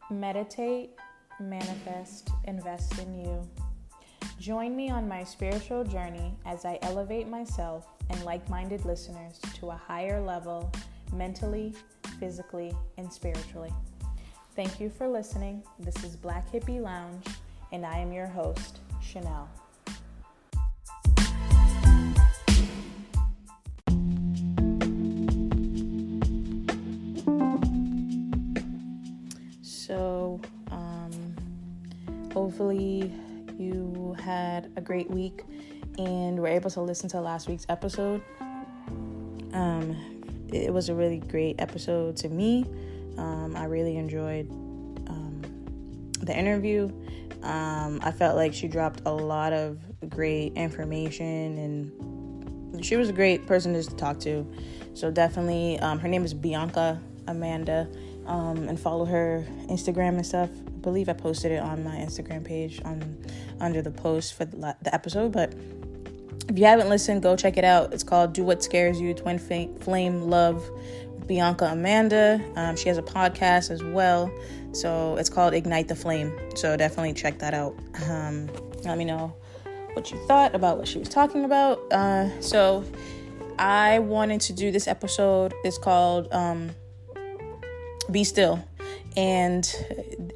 Meditate, manifest, invest in you. Join me on my spiritual journey as I elevate myself and like-minded listeners to a higher level mentally, physically, and spiritually. Thank you for listening. This is Black Hippie Lounge, and I am your host, Chanel. So, hopefully you had a great week and were able to listen to last week's episode. It was a really great episode to me. I really enjoyed the interview. I felt like she dropped a lot of great information, and she was a great person to talk to. So definitely, her name is Bianca Amanda, and follow her Instagram and stuff. I believe I posted it on my Instagram page under the post for the episode. But if you haven't listened, go check it out. It's called Do What Scares You, Twin Flame Love, Bianca Amanda. She has a podcast as well. So it's called Ignite the Flame. So definitely check that out. Let me know what you thought about what she was talking about. So I wanted to do this episode. It's called Be Still. And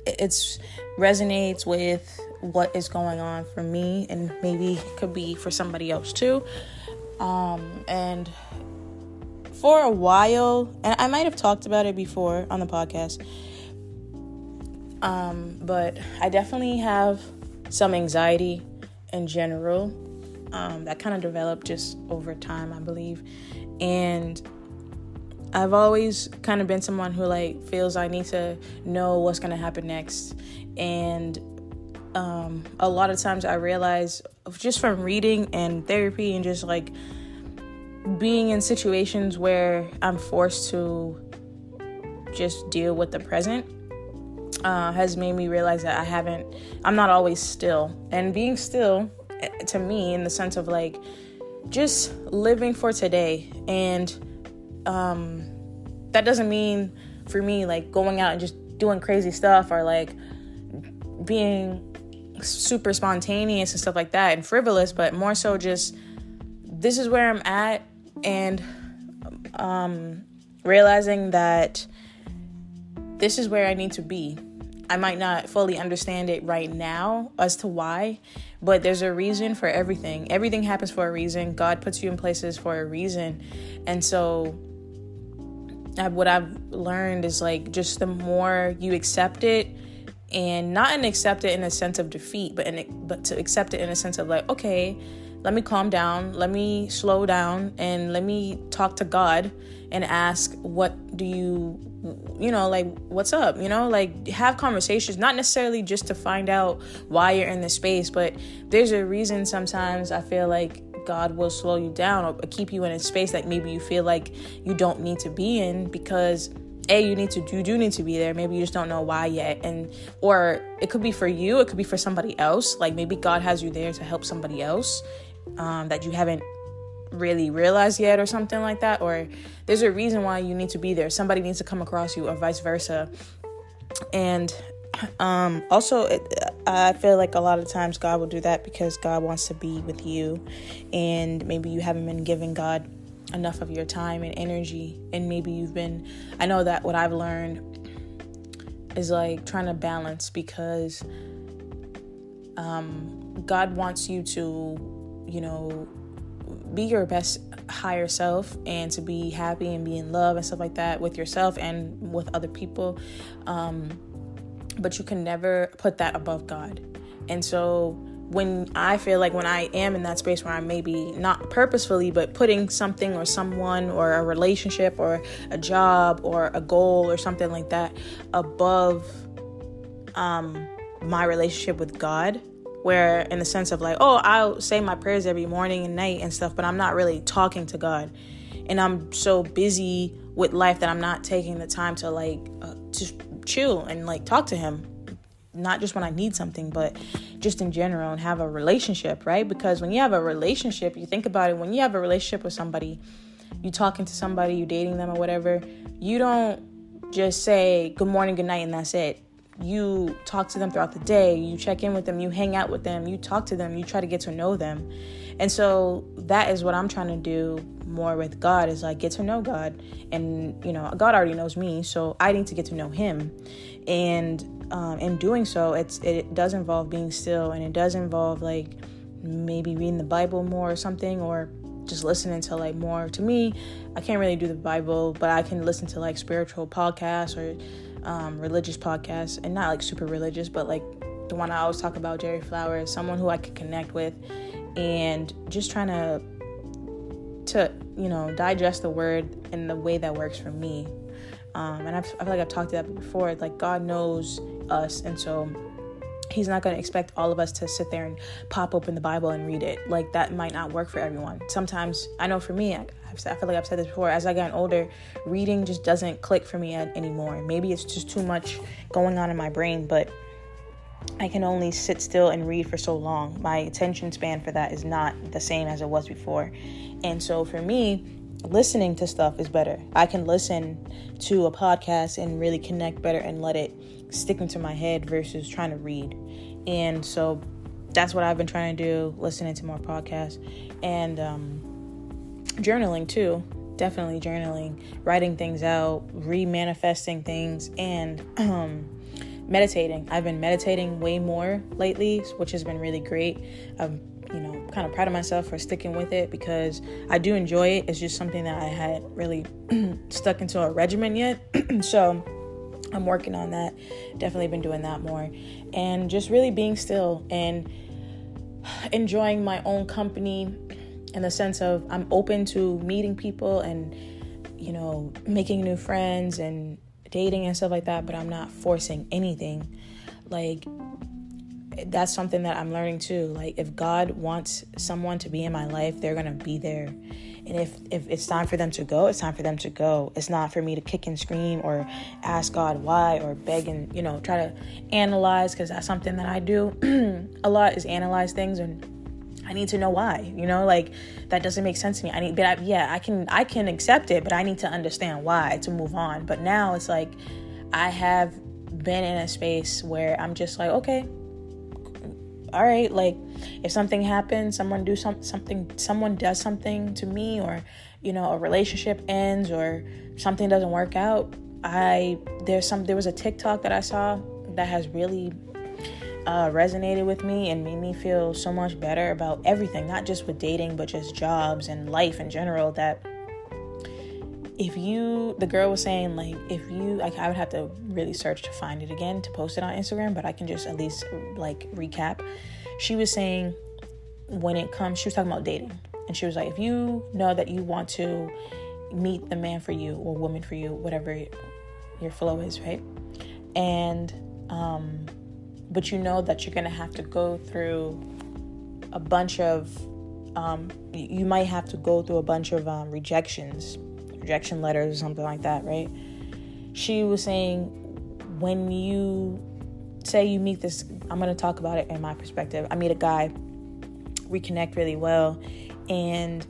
it resonates with what is going on for me, and maybe it could be for somebody else too. And for a while, and I might have talked about it before on the podcast, but I definitely have some anxiety in general that kind of developed just over time, I believe. And I've always kind of been someone who feels I need to know what's going to happen next. And a lot of times I realize just from reading and therapy and just being in situations where I'm forced to just deal with the present has made me realize that I'm not always still. And being still to me, in the sense of just living for today. And that doesn't mean for me going out and just doing crazy stuff or being super spontaneous and stuff like that and frivolous, but more so just this is where I'm at, and realizing that this is where I need to be. I might not fully understand it right now as to why, but there's a reason for everything. Everything happens for a reason. God puts you in places for a reason. And so what I've learned is just the more you accept it, and not accept it in a sense of defeat, but to accept it in a sense of okay, let me calm down, let me slow down, and let me talk to God and ask, what do you what's up? Have conversations, not necessarily just to find out why you're in this space, but there's a reason sometimes I feel God will slow you down or keep you in a space that maybe you feel you don't need to be in, because you do need to be there. Maybe you just don't know why yet. Or it could be for you, it could be for somebody else. Maybe God has you there to help somebody else that you haven't really realized yet, or something like that. Or there's a reason why you need to be there. Somebody needs to come across you, or vice versa. And also, I feel a lot of times God will do that because God wants to be with you, and maybe you haven't been giving God enough of your time and energy, and maybe I know that what I've learned is trying to balance, because God wants you to be your best higher self, and to be happy and be in love and stuff like that with yourself and with other people, but you can never put that above God. And so when I feel when I am in that space where I'm maybe not purposefully, but putting something or someone or a relationship or a job or a goal or something like that above my relationship with God, where in the sense of I'll say my prayers every morning and night and stuff, but I'm not really talking to God, and I'm so busy with life that I'm not taking the time to just chill and talk to him, not just when I need something, but just in general, and have a relationship, right? Because when you have a relationship, you think about it, when you have a relationship with somebody, you talking to somebody, you dating them or whatever, you don't just say good morning, good night, and that's it. you talk to them throughout the day, you check in with them, you hang out with them, you talk to them, you try to get to know them. And so that is what I'm trying to do more with God, is like get to know God. And, you know, God already knows me, so I need to get to know him. And in doing so, it does involve being still, and it does involve like maybe reading the Bible more or something, or just listening to like more. To me, I can't really do the Bible, but I can listen to like spiritual podcasts or religious podcasts, and not like super religious, but like the one I always talk about, Jerry Flowers, someone who I could connect with, and just trying to you know, digest the word in the way that works for me. And I feel like I've talked about that before. Like God knows us, and so he's not going to expect all of us to sit there and pop open the Bible and read it. Like that might not work for everyone. Sometimes, I know for me, I feel like I've said this before, as I got older, reading just doesn't click for me anymore. Maybe it's just too much going on in my brain, but I can only sit still and read for so long. My attention span for that is not the same as it was before. And so for me, listening to stuff is better. I can listen to a podcast and really connect better and let it stick into my head versus trying to read. And so that's what I've been trying to do, listening to more podcasts. And journaling too. Definitely journaling, writing things out, re-manifesting things, and meditating. I've been meditating way more lately, which has been really great. Kind of proud of myself for sticking with it, because I do enjoy it. It's just something that I hadn't really stuck into a regimen yet. So I'm working on that. Definitely been doing that more. And just really being still and enjoying my own company, in the sense of I'm open to meeting people and, you know, making new friends and dating and stuff like that, but I'm not forcing anything. Like, that's something that I'm learning too. Like, if God wants someone to be in my life, they're going to be there. And if it's time for them to go, it's time for them to go. It's not for me to kick and scream or ask God why, or beg and, you know, try to analyze, because that's something that I do a lot, is analyze things, and I need to know why, you know, like that doesn't make sense to me. I can accept it, but I need to understand why to move on. But now it's like, I have been in a space where I'm just like, okay, all right, like if something happens, someone does something to me, or, you know, a relationship ends or something doesn't work out. There was a TikTok that I saw that has really resonated with me and made me feel so much better about everything, not just with dating, but just jobs and life in general. That the girl was saying, like, I would have to really search to find it again to post it on Instagram, but I can just at least like recap. She was saying, she was talking about dating, and she was like, if you know that you want to meet the man for you or woman for you, whatever your flow is, right? And but you know that you're gonna have to go through a bunch of you might have to go through a bunch of rejection letters or something like that, right? She was saying, when you say you meet this, I'm going to talk about it in my perspective. I meet a guy, we connect really well, and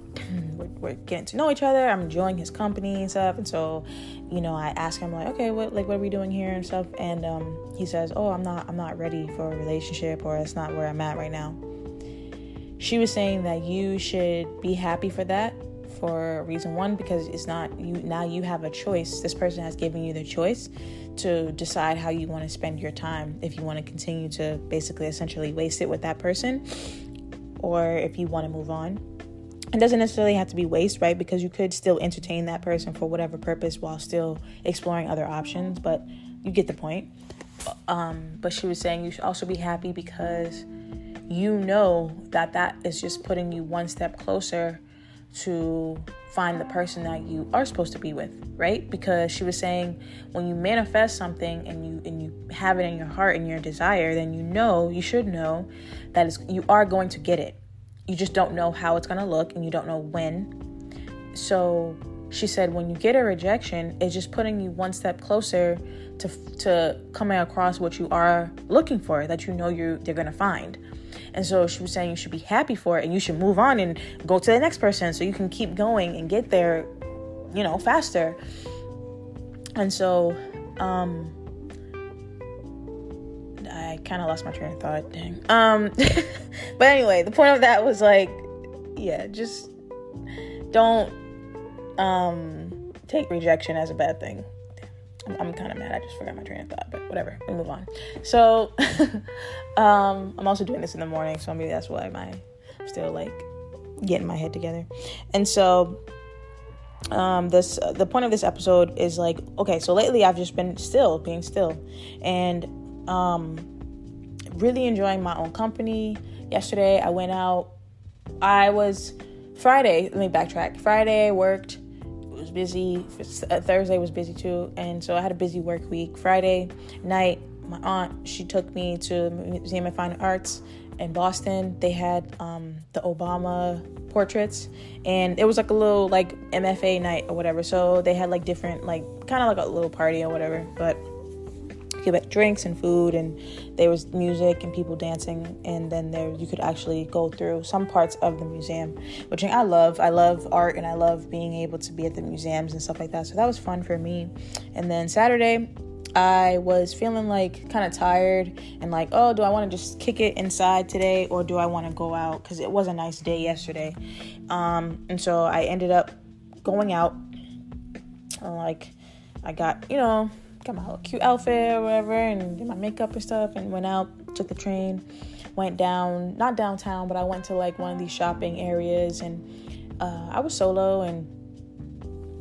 we're getting to know each other. I'm enjoying his company and stuff. And so, you know, I ask him like, okay, what are we doing here and stuff? And he says, oh, I'm not ready for a relationship, or it's not where I'm at right now. She was saying that you should be happy for that, for reason one, because it's not you. Now you have a choice. This person has given you the choice to decide how you want to spend your time. If you want to continue to basically essentially waste it with that person, or if you want to move on. It doesn't necessarily have to be waste, right? Because you could still entertain that person for whatever purpose while still exploring other options, but you get the point. But she was saying you should also be happy because you know that is just putting you one step closer to find the person that you are supposed to be with, right? Because she was saying, when you manifest something and you have it in your heart and your desire, then you should know that you are going to get it. You just don't know how it's going to look, and you don't know when. So she said, when you get a rejection, it's just putting you one step closer to coming across what you are looking for, that you know they're going to find. And so she was saying you should be happy for it, and you should move on and go to the next person so you can keep going and get there, you know, faster. And so I kind of lost my train of thought. Dang. But anyway, the point of that was like, yeah, just don't take rejection as a bad thing. I'm kind of mad. I just forgot my train of thought, but whatever. We move on. So, I'm also doing this in the morning, so maybe that's why I'm still like getting my head together. And so, the point of this episode is like, okay, so lately I've just been being still, and really enjoying my own company. Yesterday I went out. Friday, let me backtrack. Friday I worked. It was busy. Thursday was busy too, and so I had a busy work week. Friday night, my aunt, she took me to the Museum of Fine Arts in Boston. They had the Obama portraits, and it was like a little like MFA night or whatever. So they had like different, like kind of like a little party or whatever, but you get drinks and food, and there was music and people dancing, and then you could actually go through some parts of the museum, which I love. I love art, and I love being able to be at the museums and stuff like that. So that was fun for me. And then Saturday, I was feeling like kind of tired and like, oh, do I want to just kick it inside today, or do I want to go out? Because it was a nice day yesterday. And so I ended up going out. I got my little cute outfit or whatever, and did my makeup and stuff, and went out, took the train, went down, not downtown, but I went to like one of these shopping areas, and I was solo, and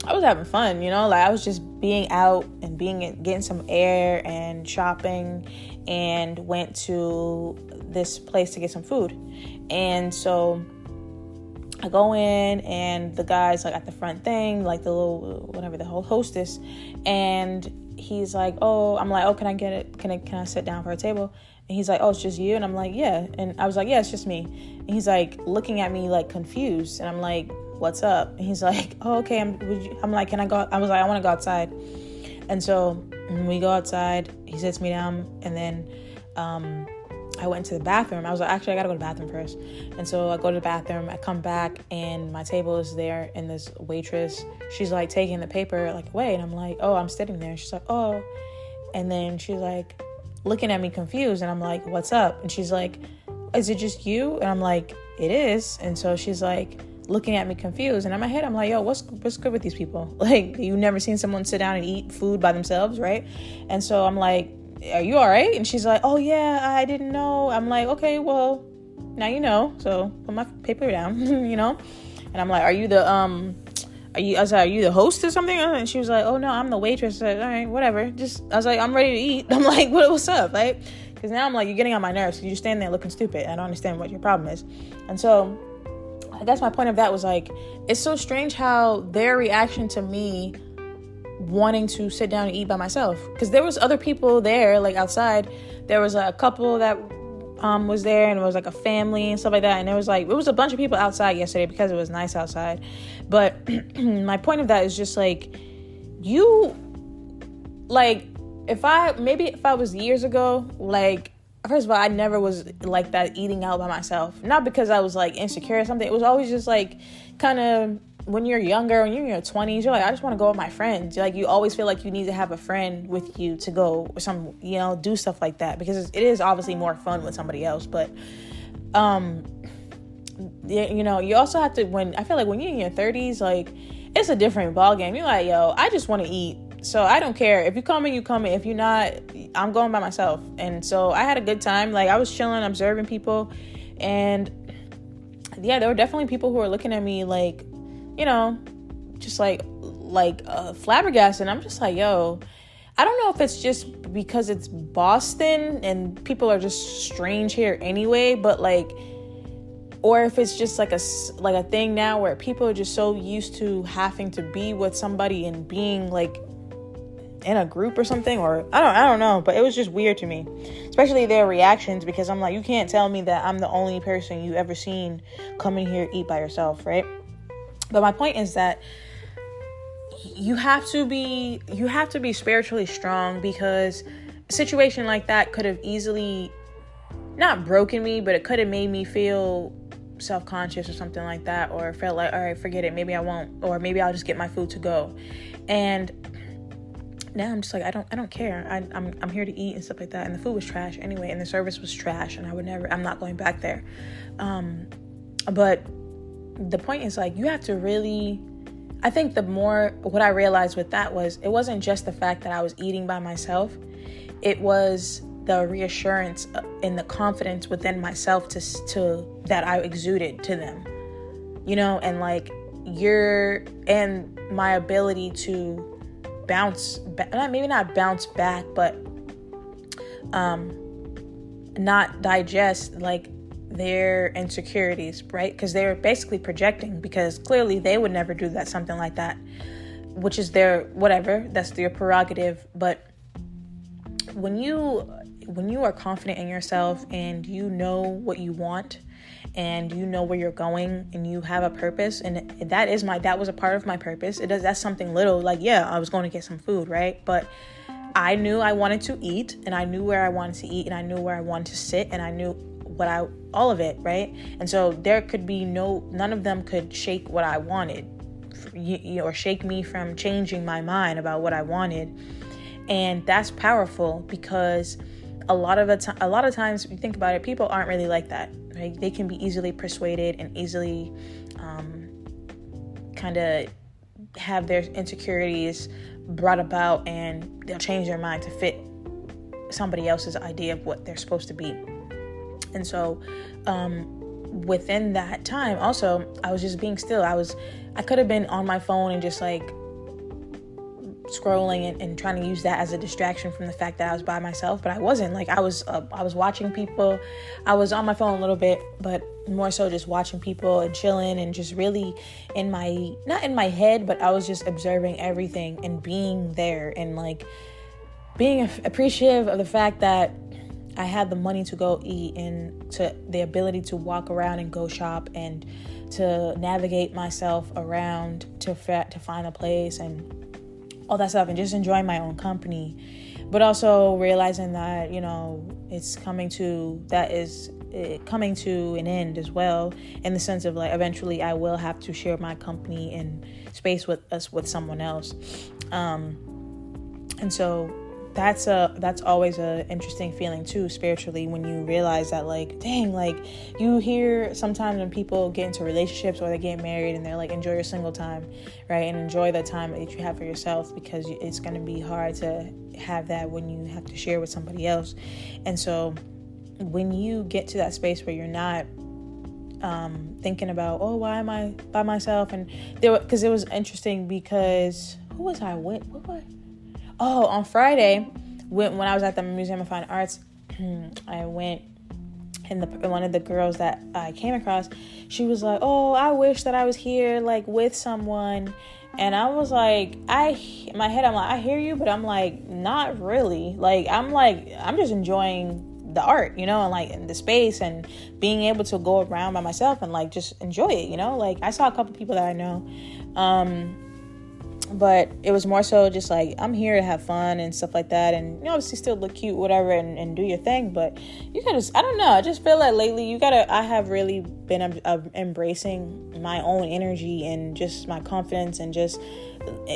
I was having fun, like I was just being out and getting some air and shopping, and went to this place to get some food. And so I go in, and the guy's like at the front thing, like the little, whatever, the whole hostess, and he's like, oh, I'm like, oh, can I get it? Can I sit down for a table? And he's like, oh, it's just you? And I'm like, yeah. And I was like, yeah, it's just me. And he's like looking at me like confused. And I'm like, what's up? And he's like, oh, okay. I'm like, can I go? I was like, I want to go outside. And so we go outside. He sits me down, and then I went to the bathroom. I was like, actually, I gotta go to the bathroom first. And so I go to the bathroom. I come back, and my table is there, and this waitress, she's like taking the paper like away, and I'm like, oh, I'm sitting there. She's like, oh, and then she's like looking at me confused, and I'm like, what's up? And she's like, is it just you? And I'm like, it is. And so she's like looking at me confused, and in my head I'm like, yo, what's good with these people? Like, you've never seen someone sit down and eat food by themselves, right? And so I'm like, are you all right? And she's like, oh yeah, I didn't know. I'm like, okay, well, now you know, so put my paper down. And I'm like, are you the host or something? And she was like, oh no, I'm the waitress. I said, all right, whatever, I was like, I'm ready to eat. I'm like, what's up, right? Because now I'm like, you're getting on my nerves. You're standing there looking stupid. I don't understand what your problem is. And so I guess my point of that was like, it's so strange how their reaction to me wanting to sit down and eat by myself, because there was other people there, like outside. There was a couple that was there, and it was like a family and stuff like that, and it was a bunch of people outside yesterday because it was nice outside. But my point of that is just like, if I was years ago, like, first of all, I never was like that, eating out by myself. Not because I was like insecure or something. It was always just like kind of, when you're younger, when you're in your 20s, you're like, I just want to go with my friends. Like, you always feel like you need to have a friend with you to go or do stuff like that, because it is obviously more fun with somebody else. But you also have to, I feel like when you're in your 30s, like, it's a different ballgame. You're like, yo, I just want to eat, so I don't care. If you coming, you coming. If you're not, I'm going by myself. And so I had a good time. Like, I was chilling, observing people, and yeah, there were definitely people who were looking at me like, just like flabbergasted. And I'm just like, yo, I don't know if it's just because it's Boston and people are just strange here anyway, but like, or if it's just like a thing now where people are just so used to having to be with somebody and being like in a group or something, or I don't know, but it was just weird to me, especially their reactions, because I'm like, you can't tell me that I'm the only person you ever seen come in here eat by yourself, right? But my point is that you have to be spiritually strong, because a situation like that could have easily not broken me, but it could have made me feel self-conscious or something like that, or felt like, all right, forget it, maybe I won't, or maybe I'll just get my food to go. And now I'm just like, I don't care. I'm here to eat and stuff like that. And the food was trash anyway, and the service was trash, and I'm not going back there. But the point is, like, you have to really, I think what I realized with that was, it wasn't just the fact that I was eating by myself. It was the reassurance and the confidence within myself to that I exuded to them, and like and my ability to bounce back, maybe not bounce back, but not digest like their insecurities, right? Because they're basically projecting, because clearly they would never do something like that, which is their whatever, that's their prerogative. But when you are confident in yourself, and you know what you want, and you know where you're going, and you have a purpose, and that was a part of my purpose. That's something little, like, yeah, I was going to get some food, right? But I knew I wanted to eat, and I knew where I wanted to eat, and I knew where I wanted to sit, and I knew all of it, right? And so there could be none of them could shake what I wanted, or shake me from changing my mind about what I wanted. And that's powerful, because a lot of times, if you think about it, people aren't really like that, right? They can be easily persuaded and easily kind of have their insecurities brought about, and they'll change their mind to fit somebody else's idea of what they're supposed to be. And so within that time also, I was just being still. I could have been on my phone and just like scrolling and trying to use that as a distraction from the fact that I was by myself, but I wasn't. Like, I was watching people. I was on my phone a little bit, but more so just watching people and chilling, and just really not in my head, but I was just observing everything and being there, and like being appreciative of the fact that I had the money to go eat, and to the ability to walk around and go shop, and to navigate myself around to find a place, and all that stuff, and just enjoying my own company. But also realizing that, it's coming to an end as well, in the sense of like, eventually I will have to share my company and space with someone else. And so that's always a interesting feeling too, spiritually, when you realize that, like, dang, like, you hear sometimes when people get into relationships or they get married, and they're like, enjoy your single time, right? And enjoy the time that you have for yourself, because it's going to be hard to have that when you have to share with somebody else. And so when you get to that space where you're not thinking about, oh, why am I by myself? And because it was interesting, because who was I with? Oh, on Friday, when I was at the Museum of Fine Arts, I went, and one of the girls that I came across, she was like, oh, I wish that I was here, like, with someone. And I was like, in my head, I'm like, I hear you, but I'm like, not really. Like, I'm just enjoying the art, and like in the space, and being able to go around by myself and like just enjoy it, like I saw a couple people that I know. But it was more so just like, I'm here to have fun and stuff like that. And obviously still look cute, whatever, and do your thing. But you gotta, I don't know. I just feel like lately I have really been embracing my own energy, and just my confidence, and just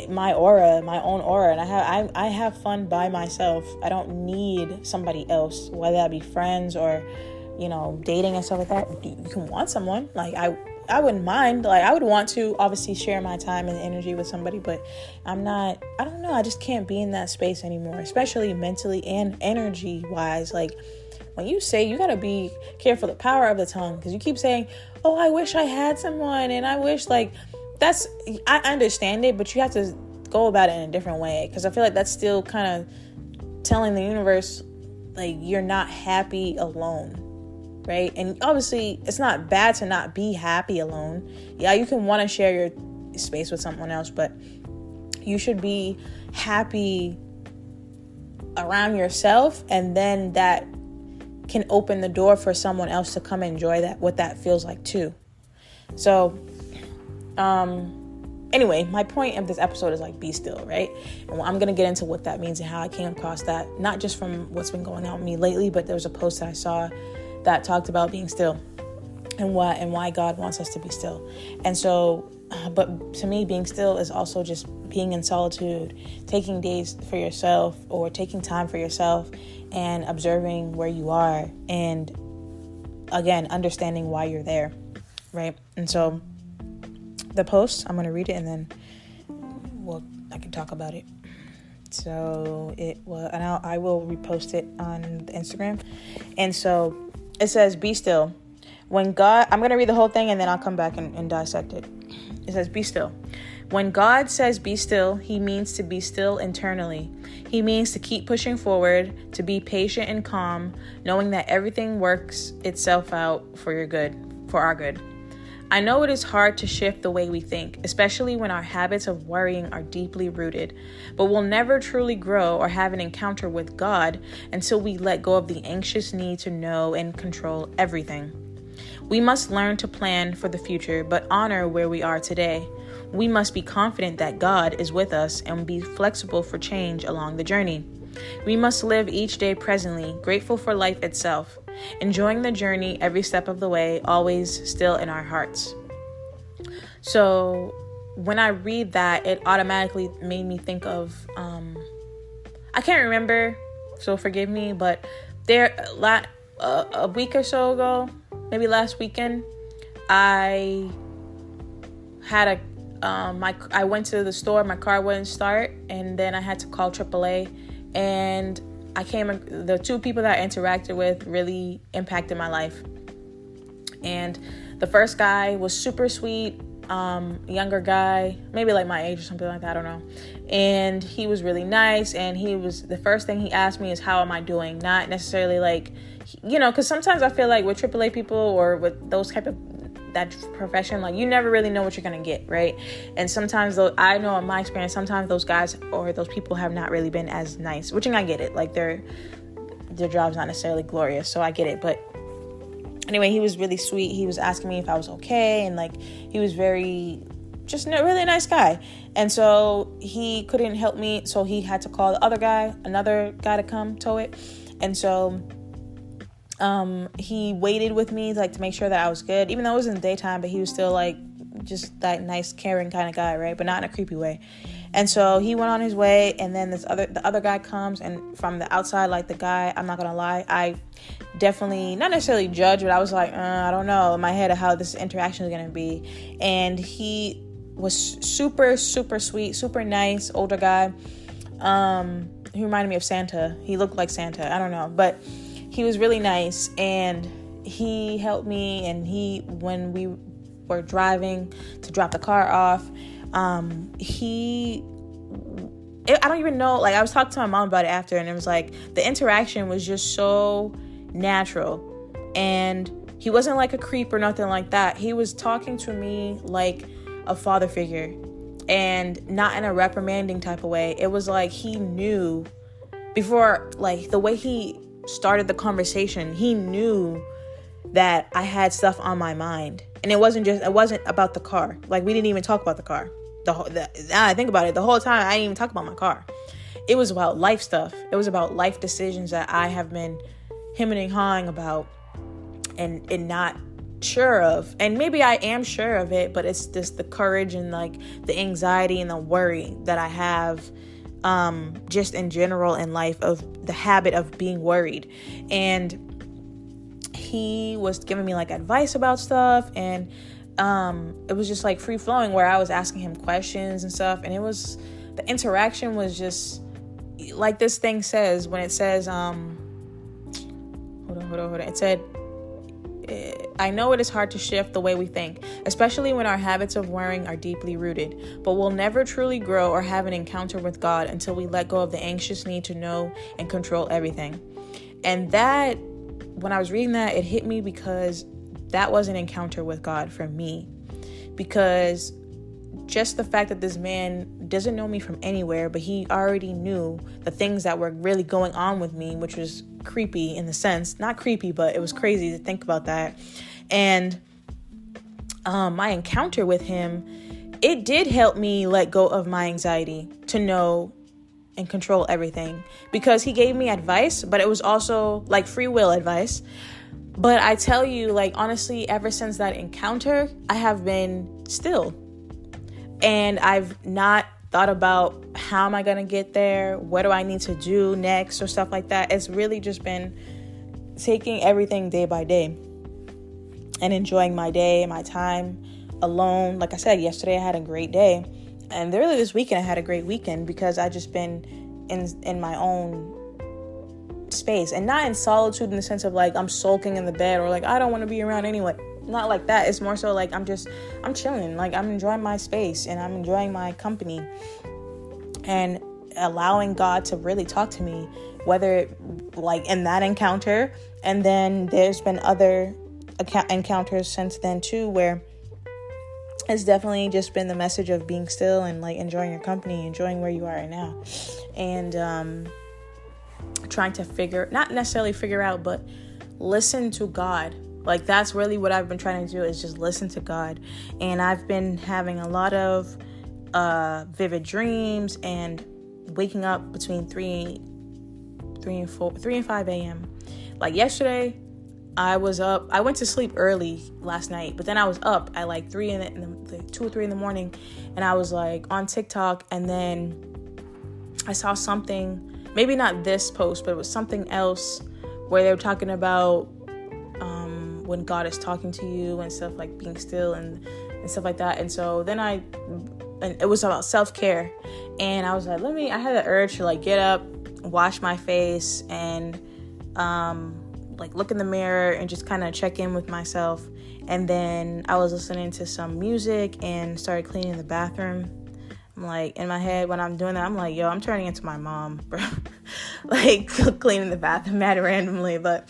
my own aura. And I have fun by myself. I don't need somebody else, whether that be friends or, dating and stuff like that. You can want someone. Like, I wouldn't mind. Like, I would want to obviously share my time and energy with somebody, but I don't know. I just can't be in that space anymore, especially mentally and energy wise. Like, when you say, you got to be careful, the power of the tongue, because you keep saying, oh, I wish I had someone. And I wish, like, I understand it, but you have to go about it in a different way. Because I feel like that's still kind of telling the universe, like, you're not happy alone. Right? And obviously it's not bad to not be happy alone. Yeah, you can want to share your space with someone else, but you should be happy around yourself, and then that can open the door for someone else to come enjoy what that feels like too. So anyway, my point of this episode is like, be still, right? And I'm going to get into what that means and how I came across that, not just from what's been going on with me lately, but there was a post that I saw that talked about being still and why God wants us to be still. And so But to me, being still is also just being in solitude, taking days for yourself or taking time for yourself and observing where you are. And again, understanding why you're there, right? And so the post, I'm going to read it and then I can talk about it. So it was, and I will repost it on the Instagram. And so it says, be still. When God, I'm going to read the whole thing and then I'll come back and dissect it. It says, be still. When God says be still, he means to be still internally. He means to keep pushing forward, to be patient and calm, knowing that everything works itself out for your good, for our good. I know it is hard to shift the way we think, especially when our habits of worrying are deeply rooted, but we'll never truly grow or have an encounter with God until we let go of the anxious need to know and control everything. We must learn to plan for the future, but honor where we are today. We must be confident that God is with us and be flexible for change along the journey. We must live each day presently, grateful for life itself, enjoying the journey every step of the way, always still in our hearts. So when I read that, it automatically made me think of, I can't remember, so forgive me, but a week or so ago, maybe last weekend, I had I went to the store, my car wouldn't start, and then I had to call AAA, and the two people that I interacted with really impacted my life. And the first guy was super sweet, younger guy, maybe like my age or something like that, I don't know. And he was really nice, and the first thing he asked me is, how am I doing? Not necessarily like, because sometimes I feel like with AAA people or with those type of that profession, like you never really know what you're gonna get, right? And sometimes I know in my experience, sometimes those guys or those people have not really been as nice, which I get it, like their job's not necessarily glorious, so I get it. But anyway, he was really sweet. He was asking me if I was okay, and like he was really just a really nice guy. And so he couldn't help me, so he had to call another guy to come tow it. And so he waited with me like to make sure that I was good, even though it was in the daytime, but he was still like just that nice, caring kind of guy, right? But not in a creepy way. And so he went on his way, and then the other guy comes, and from the outside, like the guy, I'm not gonna lie, I definitely not necessarily judge, but I was like, I don't know in my head of how this interaction is gonna be. And he was super, super sweet, super nice, older guy. He reminded me of Santa. He looked like Santa. I don't know, but he was really nice, and he helped me. And when we were driving to drop the car off, I don't even know, like I was talking to my mom about it after, and it was like the interaction was just so natural, and he wasn't like a creep or nothing like that. He was talking to me like a father figure, and not in a reprimanding type of way. It was like he knew before, like the way he started the conversation, he knew that I had stuff on my mind. And it wasn't about the car. Like we didn't even talk about the car. Now I think about it, the whole time I didn't even talk about my car. It was about life stuff. It was about life decisions that I have been hemming and hawing about and not sure of. And maybe I am sure of it, but it's just the courage and like the anxiety and the worry that I have just in general in life, of the habit of being worried. And he was giving me like advice about stuff, and it was just like free flowing, where I was asking him questions and stuff, and the interaction was just like this thing says, when it says hold on, it said, I know it is hard to shift the way we think, especially when our habits of worrying are deeply rooted, but we'll never truly grow or have an encounter with God until we let go of the anxious need to know and control everything. And that, when I was reading that, it hit me, because that was an encounter with God for me. Because just the fact that this man doesn't know me from anywhere, but he already knew the things that were really going on with me, which was creepy in the sense, not creepy, but it was crazy to think about that. And my encounter with him, it did help me let go of my anxiety to know and control everything, because he gave me advice, but it was also like free will advice. But I tell you, like, honestly, ever since that encounter, I have been still. And I've not thought about how am I going to get there? What do I need to do next or stuff like that. It's really just been taking everything day by day and enjoying my day, my time alone. Like I said, yesterday I had a great day. And really this weekend I had a great weekend because I just been in my own space, and not in solitude in the sense of like I'm sulking in the bed or like I don't want to be around anyway. Not like that. It's more so like I'm chilling. Like I'm enjoying my space and I'm enjoying my company and allowing God to really talk to me, whether like in that encounter, and then there's been other encounters since then too, where it's definitely just been the message of being still and like enjoying your company, enjoying where you are right now, and trying to not necessarily figure out, but listen to God. Like that's really what I've been trying to do, is just listen to God. And I've been having a lot of vivid dreams and waking up between 3 and 5 a.m. Like yesterday, I was up. I went to sleep early last night, but then I was up at like 2 or 3 in the morning, and I was like on TikTok, and then I saw something, maybe not this post, but it was something else where they were talking about when God is talking to you and stuff, like being still and stuff like that. And so then and it was about self-care, and I was like, I had the urge to like get up, wash my face, and like look in the mirror and just kind of check in with myself. And then I was listening to some music and started cleaning the bathroom. I'm like, in my head when I'm doing that, I'm like, yo, I'm turning into my mom, bro. Like cleaning the bathroom mad randomly. But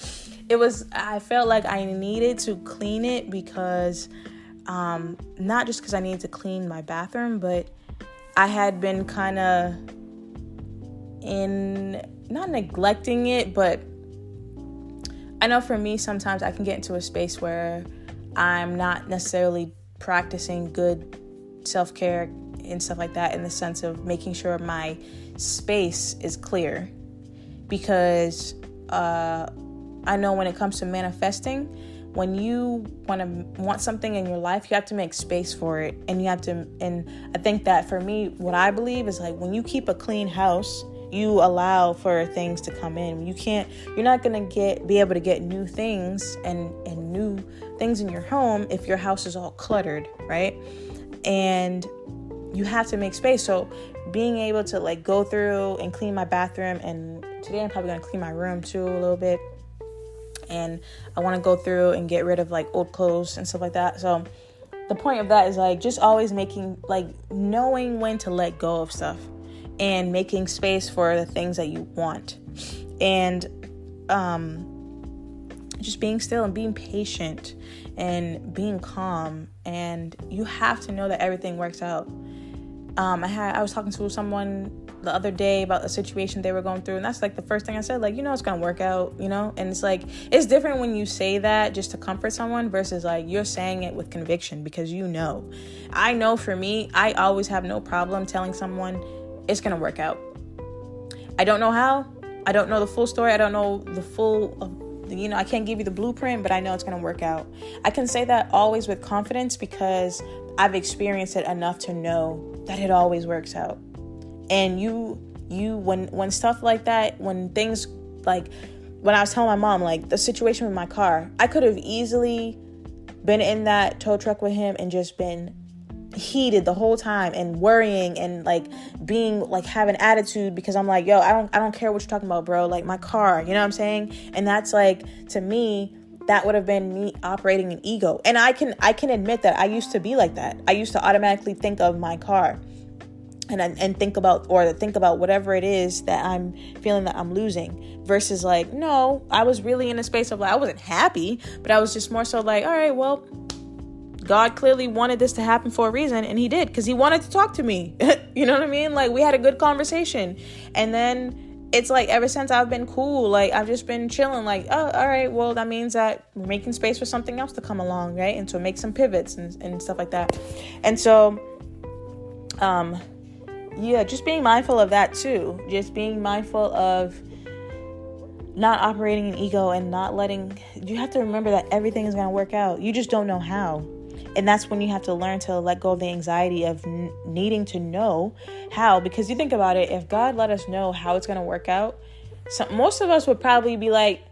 I felt like I needed to clean it because not just because I needed to clean my bathroom, but I had been kind of not neglecting it, but I know for me, sometimes I can get into a space where I'm not necessarily practicing good self-care and stuff like that, in the sense of making sure my space is clear. Because I know when it comes to manifesting, when you want something in your life, you have to make space for it. And I think that for me, what I believe is like when you keep a clean house, you allow for things to come in. You're not going to be able to get new things and new things in your home if your house is all cluttered, right? And you have to make space. So being able to like go through and clean my bathroom, and today I'm probably going to clean my room too a little bit. And I want to go through and get rid of like old clothes and stuff like that. So the point of that is like just always knowing when to let go of stuff and making space for the things that you want, and just being still and being patient and being calm. And you have to know that everything works out. I was talking to someone the other day about a situation they were going through, and that's like the first thing I said, like, it's gonna work out, and it's like, it's different when you say that just to comfort someone versus like you're saying it with conviction, because I know for me, I always have no problem telling someone it's gonna work out. I don't know how, I don't know the full story, I don't know the full I can't give you the blueprint, but I know it's gonna work out. I can say that always with confidence because I've experienced it enough to know that it always works out. And when stuff like that, when things like when I was telling my mom, like the situation with my car, I could have easily been in that tow truck with him and just been heated the whole time and worrying and like being like having attitude because I'm like, yo, I don't care what you're talking about, bro. Like my car, you know what I'm saying? And that's like, to me, that would have been me operating an ego. And I can admit that I used to be like that. I used to automatically think of my car and think about whatever it is that I'm feeling that I'm losing, versus like, no, I was really in a space of like, I wasn't happy, but I was just more so like, all right, well, God clearly wanted this to happen for a reason, and he did, because he wanted to talk to me. You know what I mean? Like, we had a good conversation. And then it's like, ever since I've been cool, like, I've just been chilling, like, oh, all right, well, that means that we're making space for something else to come along, right? And so make some pivots and stuff like that. And so, just being mindful of that too. Just being mindful of not operating an ego and not letting, you have to remember that everything is going to work out. You just don't know how. And that's when you have to learn to let go of the anxiety of needing to know how. Because you think about it, if God let us know how it's going to work out, most of us would probably be like,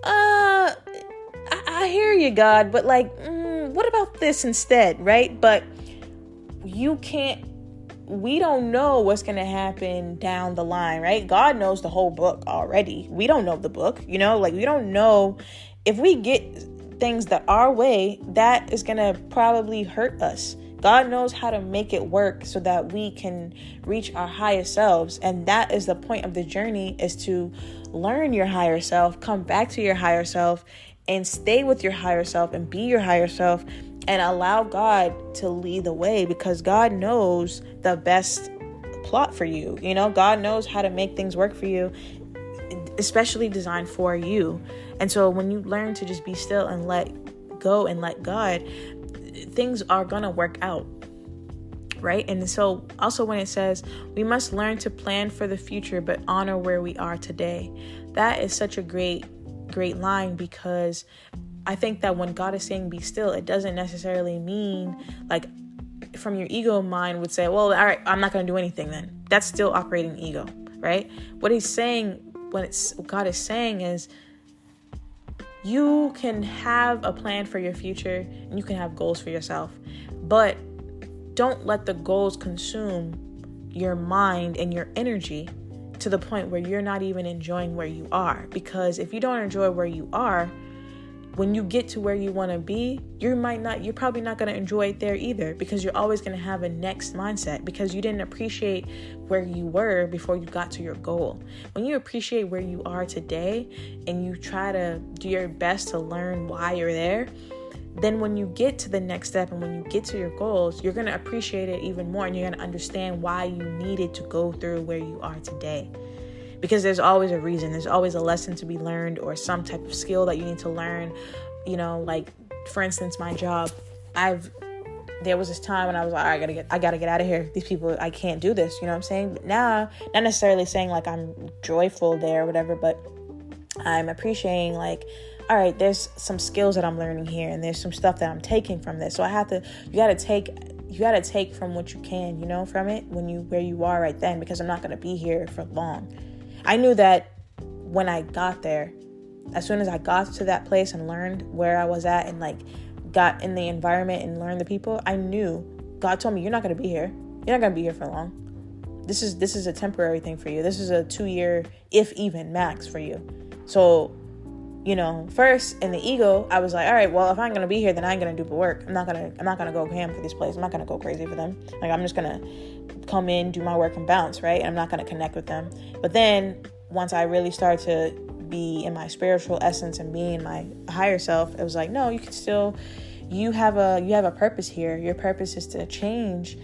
I hear you, God, but like, what about this instead, right? But we don't know what's going to happen down the line, right? God knows the whole book already. We don't know the book, we don't know if we get things that our way, that is going to probably hurt us. God knows how to make it work so that we can reach our highest selves. And that is the point of the journey, is to learn your higher self, come back to your higher self, and stay with your higher self and be your higher self, and allow God to lead the way, because God knows the best plot for you. God knows how to make things work for you, especially designed for you. And so when you learn to just be still and let go and let God, things are going to work out. Right? And so also when it says we must learn to plan for the future, but honor where we are today. That is such a great line, because I think that when God is saying be still, it doesn't necessarily mean like from your ego mind would say, well, all right, I'm not going to do anything then. That's still operating ego, right? What he's saying, God is saying is, you can have a plan for your future and you can have goals for yourself, but don't let the goals consume your mind and your energy to the point where you're not even enjoying where you are. Because if you don't enjoy where you are, when you get to where you want to be, you're probably not going to enjoy it there either, because you're always going to have a next mindset, because you didn't appreciate where you were before you got to your goal. When you appreciate where you are today and you try to do your best to learn why you're there, then when you get to the next step and when you get to your goals, you're going to appreciate it even more, and you're going to understand why you needed to go through where you are today. Because there's always a reason. There's always a lesson to be learned, or some type of skill that you need to learn. Like for instance, my job, there was this time when I was like, I gotta get out of here. These people, I can't do this. You know what I'm saying? But now, not necessarily saying like I'm joyful there or whatever, but I'm appreciating like, all right, there's some skills that I'm learning here, and there's some stuff that I'm taking from this. So you gotta take from what you can, from it where you are right then, because I'm not gonna be here for long. I knew that when I got there, as soon as I got to that place and learned where I was at and like got in the environment and learned the people, I knew God told me, you're not going to be here. You're not going to be here for long. This is a temporary thing for you. This is a 2-year, if even max for you. So, first in the ego, I was like, all right, well, if I'm going to be here, then I ain't going to do the work. I'm not going to go ham for this place. I'm not going to go crazy for them. Like, I'm just going to come in, do my work and bounce, right? And I'm not going to connect with them. But then once I really started to be in my spiritual essence and being my higher self, it was like, no, you can still, you have a purpose here. Your purpose is to change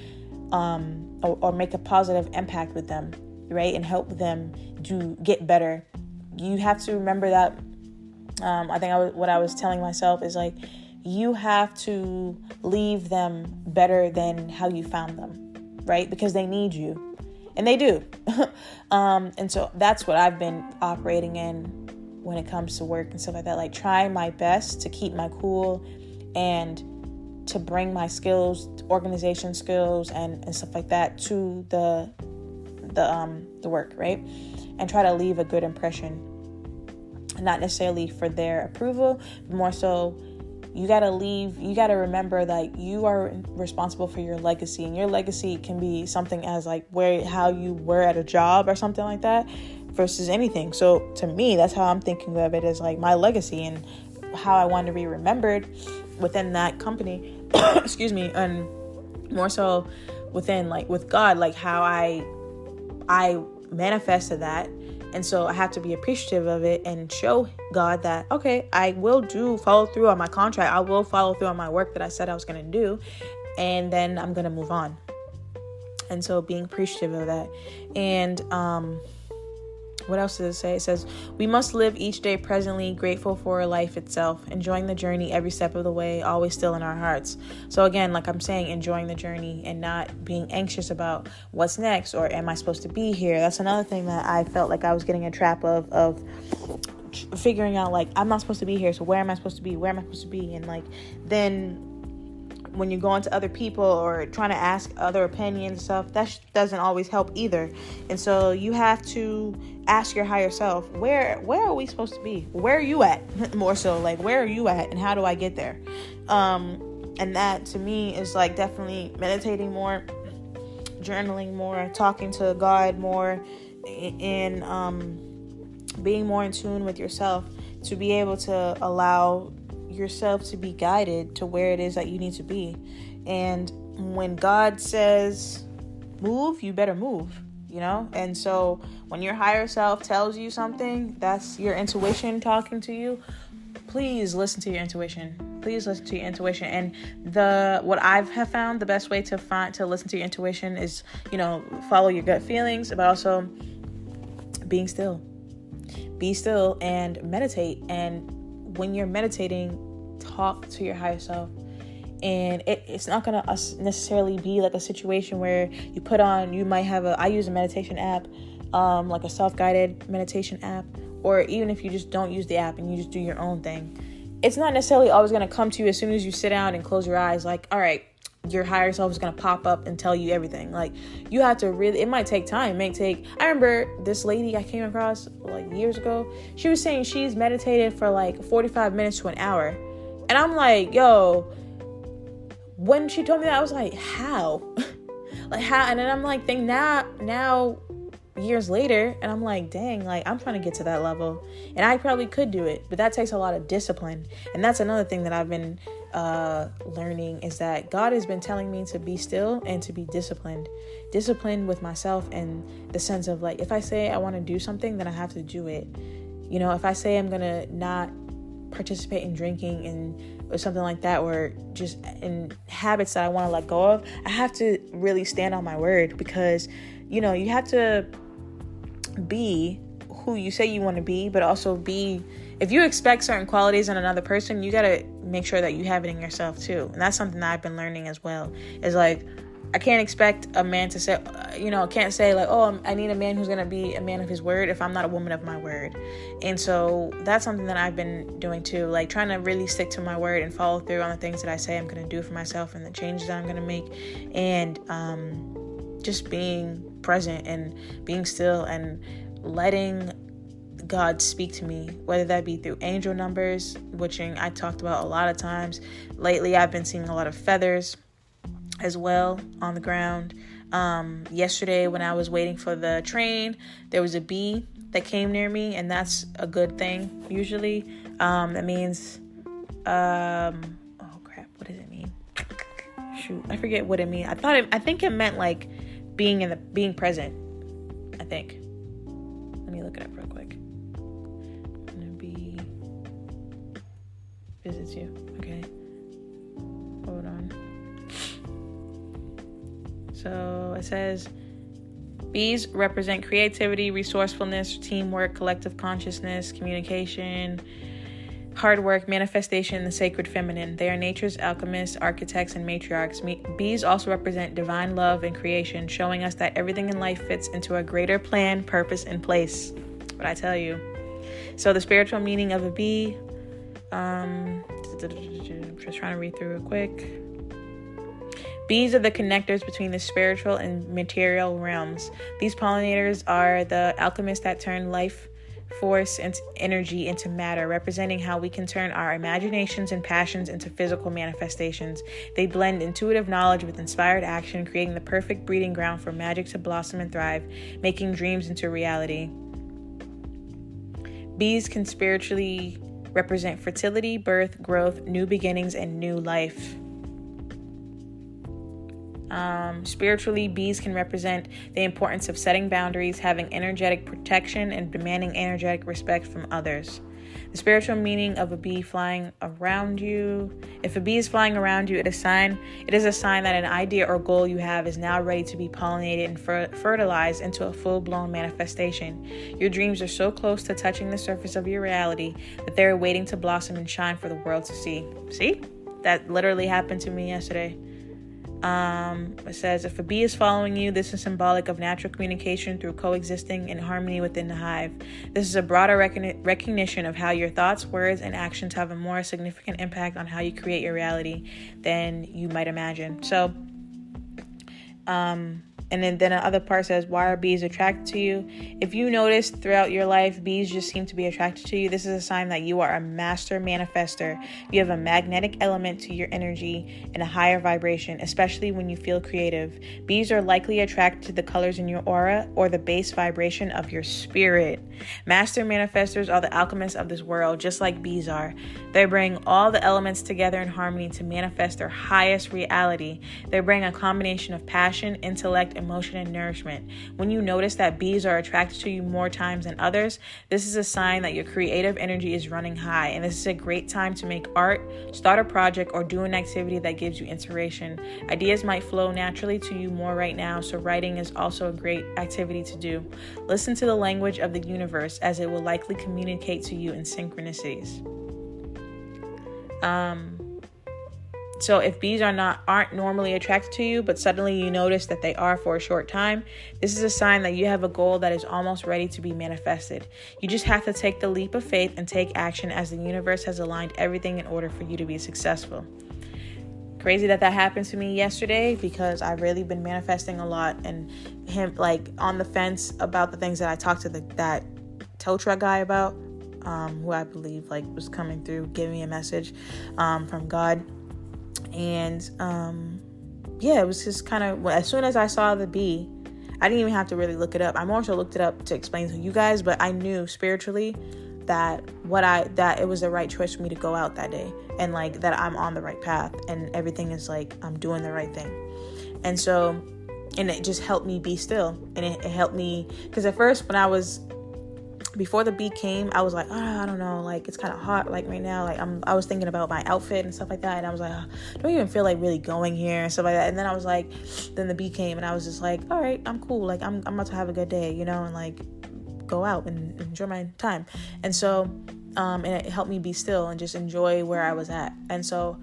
or make a positive impact with them, right? And help them get better. You have to remember that. What I was telling myself is like, you have to leave them better than how you found them, right? Because they need you. And they do. And so that's what I've been operating in when it comes to work and stuff like that. Like trying my best to keep my cool and to bring my skills, organization skills and stuff like that to the work, right? And try to leave a good impression. Not necessarily for their approval, but more so you got to remember that you are responsible for your legacy, and your legacy can be something as like how you were at a job or something like that versus anything. So to me, that's how I'm thinking of it, as like my legacy and how I want to be remembered within that company, excuse me, and more so within like with God, like how I manifested that. And so I have to be appreciative of it and show God that, okay, I will follow through on my contract. I will follow through on my work that I said I was going to do. And then I'm going to move on. And so being appreciative of that. And what else does it say? It says, we must live each day presently, grateful for life itself, enjoying the journey every step of the way, always still in our hearts. So again, like I'm saying, enjoying the journey and not being anxious about what's next or am I supposed to be here? That's another thing that I felt like I was getting a trap of figuring out like, I'm not supposed to be here. So where am I supposed to be? Where am I supposed to be? And like, then when you go into other people or trying to ask other opinions and stuff, that doesn't always help either. And so you have to ask your higher self, where are we supposed to be? Where are you at? More so, like, where are you at and how do I get there? And that to me is like definitely meditating more, journaling more, talking to God more, and being more in tune with yourself to be able to allow yourself to be guided to where it is that you need to be. And when God says move, you better move, you know? And so when your higher self tells you something, that's your intuition talking to you. Please listen to your intuition. Please listen to your intuition. And what I have found the best way to listen to your intuition is, follow your gut feelings, but also being still. Be still and meditate. And when you're meditating, talk to your higher self. And it's not going to necessarily be like a situation where you might have I use a meditation app, like a self-guided meditation app, or even if you just don't use the app and you just do your own thing. It's not necessarily always going to come to you as soon as you sit down and close your eyes, like, all right, your higher self is going to pop up and tell you everything. Like, you have to it might take time. I remember this lady I came across like years ago. She was saying she's meditated for like 45 minutes to an hour. And I'm like, yo, when she told me that, I was like, how? Like, how? And then I'm like, now years later, and I'm like, dang, like, I'm trying to get to that level. And I probably could do it, but that takes a lot of discipline. And that's another thing that I've been learning, is that God has been telling me to be still and to be disciplined with myself, in the sense of, like, if I say I want to do something, then I have to do it. If I say I'm gonna not participate in drinking or something like that, or just in habits that I want to let go of, I have to really stand on my word, because you have to be who you say you want to be, but also if you expect certain qualities in another person, you got to make sure that you have it in yourself too. And that's something that I've been learning as well, is like, I can't expect a man to say, can't say like, oh, I need a man who's going to be a man of his word if I'm not a woman of my word. And so that's something that I've been doing too, like trying to really stick to my word and follow through on the things that I say I'm going to do for myself and the changes that I'm going to make. And just being present and being still and letting God speak to me, whether that be through angel numbers, which I talked about a lot of times. Lately, I've been seeing a lot of feathers as well on the ground. Yesterday, when I was waiting for the train, there was a bee that came near me, and that's a good thing usually. That means, oh crap, what does it mean? Shoot, I forget what it means. I think it meant like being present. I think. Let me look it up real quick. Bee visits you. Okay. Hold on. So it says, bees represent creativity, resourcefulness, teamwork, collective consciousness, communication, hard work, manifestation, the sacred feminine. They are nature's alchemists, architects, and matriarchs. Bees also represent divine love and creation, showing us that everything in life fits into a greater plan, purpose, and place. What I tell you. So the spiritual meaning of a bee, I'm just trying to read through real quick. Bees are the connectors between the spiritual and material realms. These pollinators are the alchemists that turn life force and energy into matter, representing how we can turn our imaginations and passions into physical manifestations. They blend intuitive knowledge with inspired action, creating the perfect breeding ground for magic to blossom and thrive, making dreams into reality. Bees can spiritually represent fertility, birth, growth, new beginnings, and new life. Spiritually, bees can represent the importance of setting boundaries, having energetic protection, and demanding energetic respect from others. The spiritual meaning of a bee flying around you. If a bee is flying around you, it is a sign that an idea or goal you have is now ready to be pollinated and fertilized into a full-blown manifestation. Your dreams are so close to touching the surface of your reality that they're waiting to blossom and shine for the world to see. See? That literally happened to me yesterday. It says, if a bee is following you, this is symbolic of natural communication through coexisting in harmony within the hive. This is a broader recognition of how your thoughts, words, and actions have a more significant impact on how you create your reality than you might imagine. So, and then the other part says, why are bees attracted to you? If you notice throughout your life, bees just seem to be attracted to you, this is a sign that you are a master manifester. You have a magnetic element to your energy and a higher vibration, especially when you feel creative. Bees are likely attracted to the colors in your aura or the base vibration of your spirit. Master manifestors are the alchemists of this world, just like bees are. They bring all the elements together in harmony to manifest their highest reality. They bring a combination of passion, intellect, emotion, and nourishment. When you notice that bees are attracted to you more times than others, this is a sign that your creative energy is running high, and this is a great time to make art, start a project, or do an activity that gives you inspiration. Ideas might flow naturally to you more right now, so writing is also a great activity to do. Listen to the language of the universe, as it will likely communicate to you in synchronicities. So if bees aren't normally attracted to you, but suddenly you notice that they are for a short time, this is a sign that you have a goal that is almost ready to be manifested. You just have to take the leap of faith and take action, as the universe has aligned everything in order for you to be successful. Crazy that happened to me yesterday, because I've really been manifesting a lot, and him on the fence about the things that I talked to that tow truck guy about, who I believe was coming through, giving me a message from God. And it was just kind of, as soon as I saw the bee, I didn't even have to really look it up. I more so looked it up to explain to you guys, but I knew spiritually that it was the right choice for me to go out that day, and that I'm on the right path, and everything is I'm doing the right thing. And so, and it just helped me be still, and it helped me, because at first before the bee came, I was like, I don't know, it's kind of hot right now. I was thinking about my outfit and stuff like that, and I was like, I don't even feel really going here and stuff like that. And then I was then the bee came, and I was just all right, I'm cool. I'm about to have a good day, and go out and enjoy my time. And so, and it helped me be still and just enjoy where I was at. And so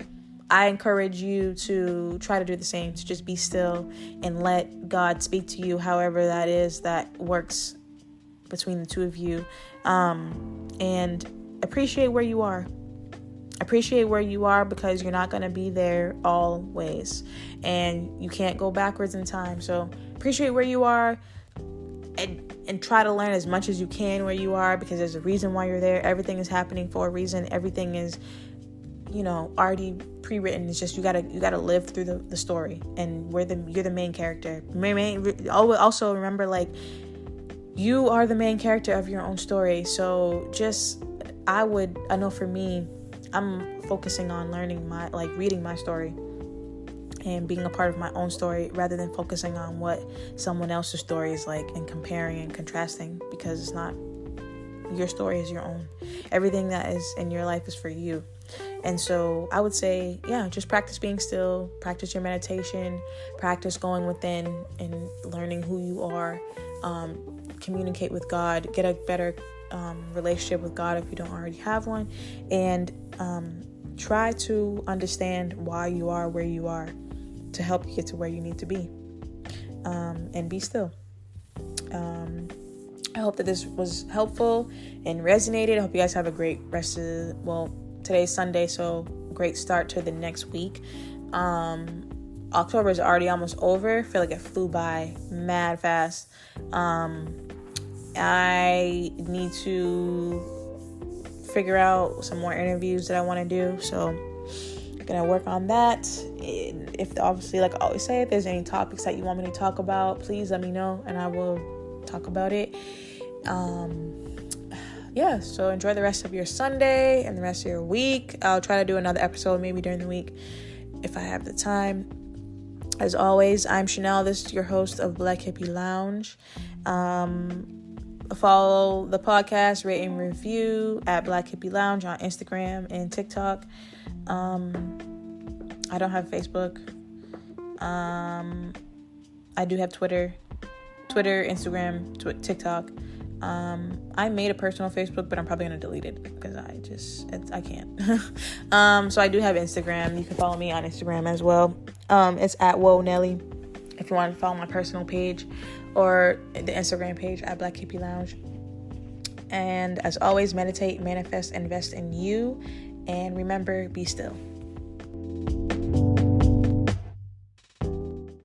I encourage you to try to do the same, to just be still and let God speak to you, however that is that works between the two of you, and appreciate where you are. Appreciate where you are, because you're not going to be there always, and you can't go backwards in time. So appreciate where you are, and try to learn as much as you can where you are, because there's a reason why you're there. Everything is happening for a reason. Everything is, already pre-written. It's just you gotta live through the story, and you're the main character. Also remember, you are the main character of your own story. So I know for me, I'm focusing on learning reading my story and being a part of my own story, rather than focusing on what someone else's story is and comparing and contrasting, because it's not, your story is your own. Everything that is in your life is for you. And so I would say, just practice being still, practice your meditation, practice going within and learning who you are. Communicate with God, get a better relationship with God if you don't already have one, and try to understand why you are where you are, to help you get to where you need to be, and be still. I hope that this was helpful and resonated. I hope you guys have a great rest of today's Sunday, so great start to the next week. October is already almost over. I feel like it flew by mad fast. I need to figure out some more interviews that I want to do, so I'm gonna work on that. If obviously, like I always say, if there's any topics that you want me to talk about, please let me know and I will talk about it. So enjoy the rest of your Sunday and the rest of your week. I'll try to do another episode maybe during the week if I have the time. As always, I'm Chanel. This is your host of Black Hippie Lounge. Follow the podcast, rate and review at Black Hippie Lounge on Instagram and TikTok. I don't have Facebook. I do have Twitter, Instagram, TikTok. I made a personal Facebook, but I'm probably gonna delete it because I can't. So I do have Instagram. You can follow me on Instagram as well. It's at Whoa Nelly if you want to follow my personal page, or the Instagram page at Black Hippie Lounge. And as always, meditate, manifest, invest in you, and remember, be still.